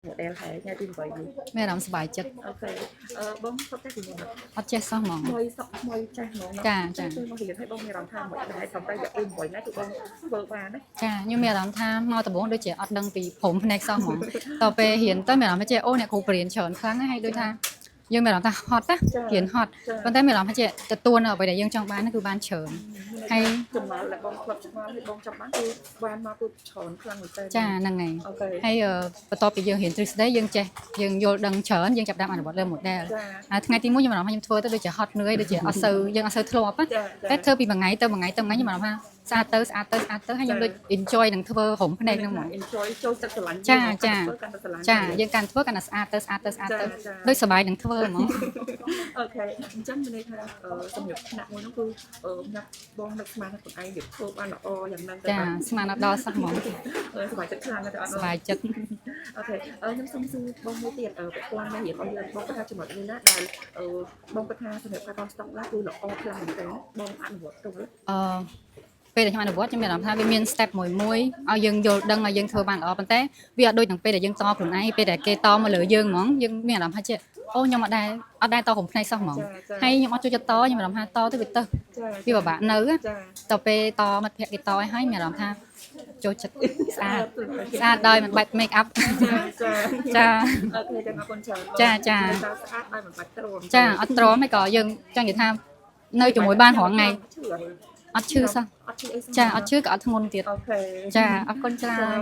model ហើយញ៉ាំទី8នេះមានអារម្មណ៍សប្បាយចិត្តអូខេបងសុទ្ធតែពីមុនអត់ចេះសោះហ្មងថ្មីសក់ថ្មីចាស់ហ្មងចាចាគឺមករៀនឲ្យបងមានអារម្មណ៍ថាមិនដែរសំបីតែពី8ណាគឺបងធ្វើបានណាចាខ្ញុំមានអារម្មណ៍ថាមកដំបូងដូចជាអត់ដឹងពីព្រំភ្នែកសោះហ្មងតទៅពេលរៀនទៅមានអារម្មណ៍ថាអូអ្នកគ្រូបរៀនច្រើនខ្លាំងណាស់ហើយដូចថាយើងមានអារម្មណ៍ថាហត់ណារៀនហត់ប៉ុន្តែមានអារម្មណ៍ថាទទួលនៅអ្វីដែលយើងចង់បានគឺបានច្រើនហើយចំណល់ដែលបងផ្លឹកឆ្ងល់ឲ្យបងចាំបានគឺបានមកគឺច្រើនខ្លាំងមែនតើចាហ្នឹងហើយអូខេហើយបន្ទាប់ពីយើងរៀនទ្រឹស្ដីយើងចេះយើងយល់ដឹងច្រើនយើងចាប់ផ្ដើមអនុវត្តលើ model ហើយថ្ងៃទី1ខ្ញុំអារម្មណ៍ថាខ្ញុំធ្វើទៅដូចជាហត់នឿយដូចជាអត់សូវយើងអត់សូវធ្លាប់តែធ្វើពីមួយថ្ងៃទៅមួយថ្ងៃទៅមួយថ្ងៃខ្ញុំអារម្មណ៍ថាស្អាតទៅស្អាតទៅស្អាតទៅហើយខ្ញុំដូច enjoy នឹងធ្វើរំភ្នែកហ្នឹងហ្មង enjoy ចូលចិត្តស្រឡាញ់ចាចាចាយើងកាន់ធ្វើកាន់តែស្អាតទៅស្អាតទៅស្អាតទៅដូចសប្បាយនឹងធ្វើហ្មងអូខេអញ្ចឹងមានន័យថាសម្រាប់ថ្នាក់មួយហ្នឹងគឺញ៉ាំបងនឹកស្មានថាខ្លួនឯងវាធ្វើបានល្អយ៉ាងហ្នឹងទៅចាស្មានអត់ដល់សោះហ្មងសប្បាយចិត្តខ្លាំងទៅអត់សប្បាយចិត្តអូខេខ្ញុំសូមសួរបងមួយទៀតពាក់ព័ន្ធនឹងរៀនឲ្យយើងបងគាត់ថាចំណុចនេះណាដែលបងគាត់ថាសម្រាប់ការកស្តុកឡាគឺល្អខ្លាំងមែនទែនបងអនុវត្តទៅពេលដែលខ្ញុំអនុវត្តខ្ញុំមានអារម្មណ៍ថាវាមាន step មួយឲ្យយើងយល់ដឹងឲ្យយើងធ្វើបានល្អប៉ុន្តែវាអត់ដូចនឹងពេលដែលយើងតខ្លួនឯងពេលដែលគេតមកលើយើងហ្មងយើងមានអារម្មណ៍ថាអូខ្ញុំអត់ដែរតក្រុមភ្នែកសោះហ្មងហើយខ្ញុំអត់ចូលចិត្តតខ្ញុំមានអារម្មណ៍ថាតទៅវាទៅវាពិបាកនៅទៅពេលតមិត្តភក្តិគេតឲ្យហើយមានអារម្មណ៍ថាចូលចិត្តស្អាតដោយមិនបាច់ make up ចាអូខេចាំអរគុណច្រើនចាចាស្អាតដោយមិនបាច់ទ្រាំចាអត់ទ្រាំហើយក៏យើងចង់និយាយថានៅជាមួយបានរាល់ថ្ងៃអត់ឈឺសោះចាអត់ឈឺក៏អត់ធ្ងន់ទៀតអូខេចាអរគុណច្រើន